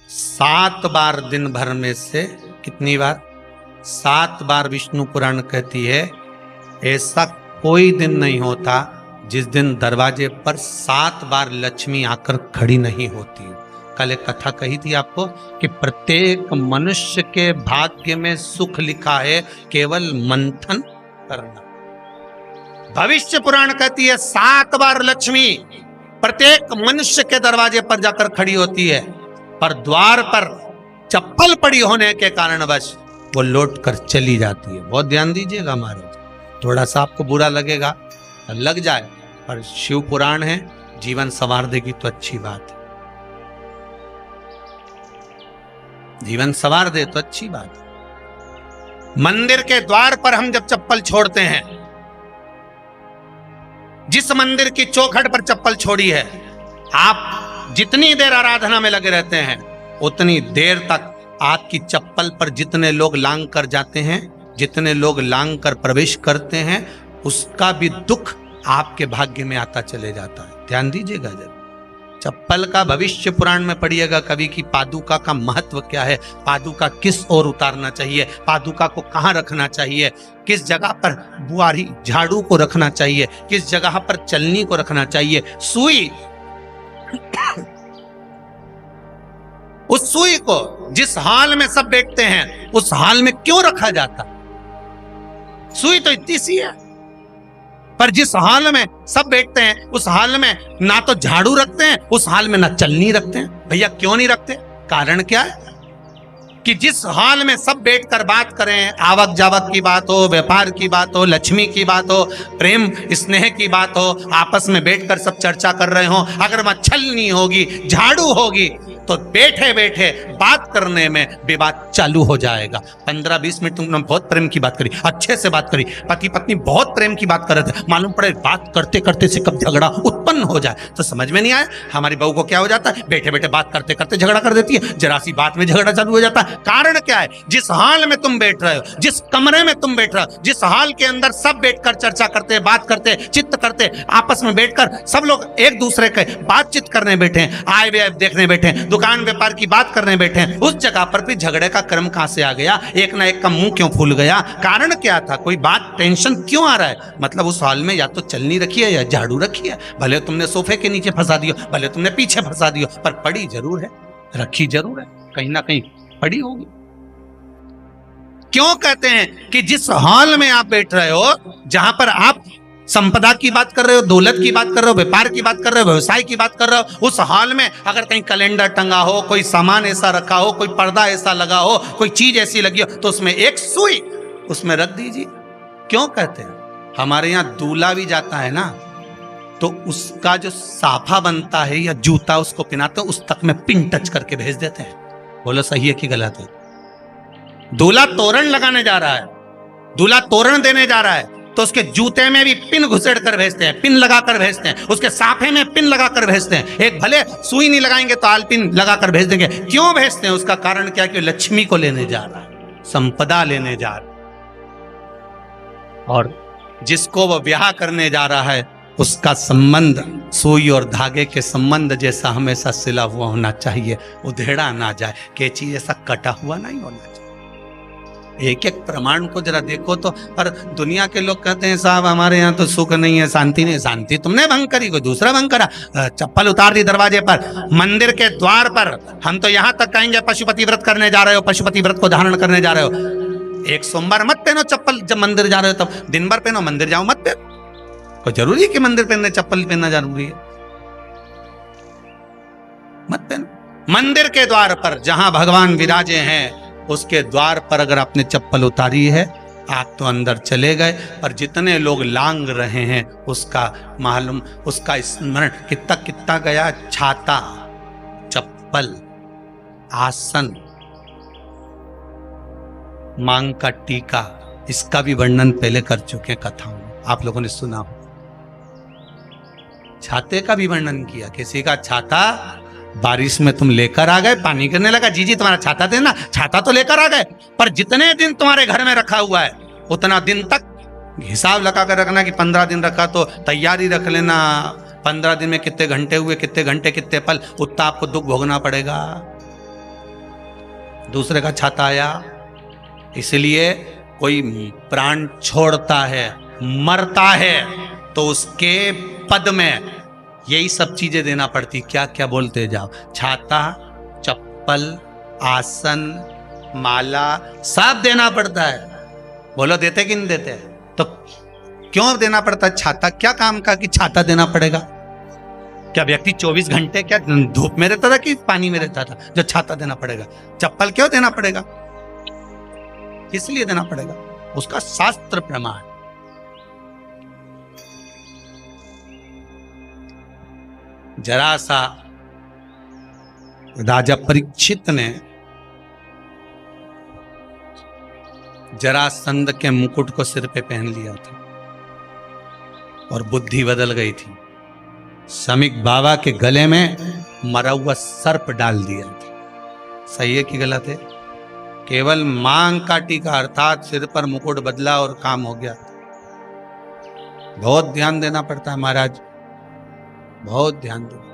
7 बार दिन भर में से कितनी बार? 7 बार विष्णु पुराण कहती है ऐसा कोई दिन नहीं होता जिस दिन दरवाजे पर 7 बार लक्ष्मी आकर खड़ी नहीं होती। कल एक कथा कही थी आपको कि प्रत्येक मनुष्य के भाग्य में सुख लिखा है, केवल मंथन करना। भविष्य पुराण कहती है 7 बार लक्ष्मी प्रत्येक मनुष्य के दरवाजे पर जाकर खड़ी होती है, पर द्वार पर चप्पल पड़ी होने के कारणवश वो लौट कर चली जाती है। बहुत ध्यान दीजिएगा महाराज, थोड़ा सा आपको बुरा लगेगा, लग जाए, पर शिव पुराण है, जीवन संवार देगी तो अच्छी बात है, जीवन संवार दे तो अच्छी बात है। मंदिर के द्वार पर हम जब चप्पल छोड़ते हैं, जिस मंदिर की चौखट पर चप्पल छोड़ी है, आप जितनी देर आराधना में लगे रहते हैं उतनी देर तक आपकी चप्पल पर जितने लोग लांग कर जाते हैं, जितने लोग लांग कर प्रवेश करते हैं, उसका भी दुख आपके भाग्य में आता चले जाता है। ध्यान दीजिएगा जरा, चप्पल का भविष्य पुराण में पढ़िएगा कभी कि पादुका का महत्व क्या है, पादुका किस ओर उतारना चाहिए, पादुका को कहाँ रखना चाहिए, किस जगह पर बुआरी झाड़ू को रखना चाहिए, किस जगह पर चलनी को रखना चाहिए, सुई उस सुई को जिस हाल में सब बैठते हैं उस हाल में क्यों रखा जाता? सुई तो इतनी सी है, पर जिस हाल में सब बैठते हैं उस हाल में ना तो झाड़ू रखते हैं, उस हाल में ना चलनी रखते हैं। भैया क्यों नहीं रखते? कारण क्या है कि जिस हाल में सब बैठकर बात करें, आवक जावक की बात हो, व्यापार की बात हो, लक्ष्मी की बात हो, प्रेम स्नेह की बात हो, आपस में बैठकर सब चर्चा कर रहे हो, अगर वहां छलनी होगी, झाड़ू होगी तो बैठे बैठे बात करने में विवाद चालू हो जाएगा। 15-20 मिनट तुमने बहुत प्रेम की बात करी, अच्छे से बात करी, पति पत्नी बहुत प्रेम की बात कर रहे थे, मालूम पड़े बात करते करते से कब झगड़ा उत्पन्न हो जाए तो समझ में नहीं आया। हमारी बहू को क्या हो जाता है, बैठे बैठे बात करते करते झगड़ा कर देती है, जरा सी बात में झगड़ा चालू हो जाता है। कारण क्या है? जिस हाल में तुम बैठ रहे हो, जिस कमरे में तुम बैठ रहे हो, जिस हाल के अंदर सब बैठकर चर्चा करते, बात करते, चित्त करते, आपस में बैठकर सब लोग एक दूसरे के बातचीत करने बैठे हैं, आए व्यय देखने बैठे हैं, दुकान व्यापार की बात करने बैठे हैं, उस जगह पर भी झगड़े का क्रम कहां से आ गया? एक ना एक का मुंह क्यों फूल गया? कारण क्या था? कोई बात टेंशन क्यों आ रहा है? मतलब उस हाल में या तो चलनी रखी है या झाड़ू रखी है, भले तुमने सोफे के नीचे फंसा दियो, भले तुमने पीछे फंसा दियो, पर पड़ी जरूर है, रखी जरूर है, कहीं ना कहीं पड़ी होगी। क्यों कहते हैं कि जिस हाल में आप बैठ रहे हो, जहां पर आप संपदा की बात कर रहे हो, दौलत की बात कर रहे हो, व्यापार की बात कर रहे हो, व्यवसाय की बात कर रहे हो, उस हाल में अगर कहीं कैलेंडर टंगा हो, कोई सामान ऐसा रखा हो, कोई पर्दा ऐसा लगा हो, कोई चीज ऐसी लगी हो, तो उसमें एक सुई उसमें रख दीजिए। क्यों कहते हैं? हमारे यहाँ दूल्हा भी जाता है ना, तो उसका जो साफा बनता है या जूता उसको पहनाते हैं, उस तक में पिन टच करके भेज देते हैं। बोलो सही है कि गलत है? दूल्हा तोरण लगाने जा रहा है, दूल्हा तोरण देने जा रहा है, तो उसके जूते में भी पिन घुसेड़ कर भेजते हैं, पिन लगा कर भेजते हैं, उसके साफे में पिन लगा कर भेजते हैं। एक भले सुई नहीं लगाएंगे तो आल पिन लगा कर भेज देंगे। क्यों भेजते हैं? उसका कारण क्या? कि लक्ष्मी को लेने जा रहा है, संपदा लेने जा रहा है, और जिसको वो ब्याह करने जा रहा है उसका संबंध सुई और धागे के संबंध जैसा हमेशा सिला हुआ होना चाहिए, उधेड़ा ना जाए, कैची ऐसा कटा हुआ नहीं होना चाहिए। एक एक प्रमाण को जरा देखो तो। पर दुनिया के लोग कहते हैं साहब हमारे यहाँ तो सुख नहीं है, शांति नहीं। शांति तुमने भंग करी, कोई दूसरा भंग करा। चप्पल उतार दी दरवाजे पर, मंदिर के द्वार पर। हम तो यहाँ तक कहेंगे पशुपति व्रत करने जा रहे हो, पशुपति व्रत को धारण करने जा रहे हो, एक सोमवार मत पहनो चप्पल। जब मंदिर जा रहे हो तब दिन भर पहनो, मंदिर जाओ मत पहनो। कोई जरूरी है कि मंदिर पहनने चप्पल पहनना जरूरी है? मत पहनो। मंदिर के द्वार पर जहां भगवान विराजे हैं उसके द्वार पर अगर आपने चप्पल उतारी है, आप तो अंदर चले गए, पर जितने लोग लांग रहे हैं उसका मालूम, उसका स्मरण कितना कितना गया। छाता, चप्पल, आसन, मांग का टीका, इसका भी वर्णन पहले कर चुके हैं कथाओं में, आप लोगों ने सुना हो। छाते का भी वर्णन किया। किसी का छाता बारिश में तुम लेकर आ गए, पानी गिरने लगा, जी तुम्हारा छाता देना, छाता तो लेकर आ गए, पर जितने दिन तुम्हारे घर में रखा हुआ है उतना दिन तक हिसाब लगा कर रखना कि 15 दिन रखा तो तैयारी रख लेना। 15 दिन में कितने घंटे हुए, कितने घंटे कितने पल, उतना आपको दुख भोगना पड़ेगा। दूसरे का छाता आया। इसलिए कोई प्राण छोड़ता है, मरता है, तो उसके पद में यही सब चीजें देना पड़ती। क्या क्या बोलते जाओ, छाता, चप्पल, आसन, माला, सब देना पड़ता है। बोलो देते कि नहीं देते? तो क्यों देना पड़ता है छाता? क्या काम का कि छाता देना पड़ेगा? क्या व्यक्ति 24 घंटे क्या धूप में रहता था कि पानी में रहता था जो छाता देना पड़ेगा? चप्पल क्यों देना पड़ेगा? किस लिए देना पड़ेगा? उसका शास्त्र प्रमाण। जरा सा राजा परीक्षित ने जरासंध के मुकुट को सिर पे पहन लिया था और बुद्धि बदल गई थी। समीक बाबा के गले में मरा हुआ सर्प डाल दिया था। सही है कि गलत है? केवल मांग काटी का अर्थात सिर पर मुकुट बदला और काम हो गया। बहुत ध्यान देना पड़ता है महाराज, बहुत ध्यान देना।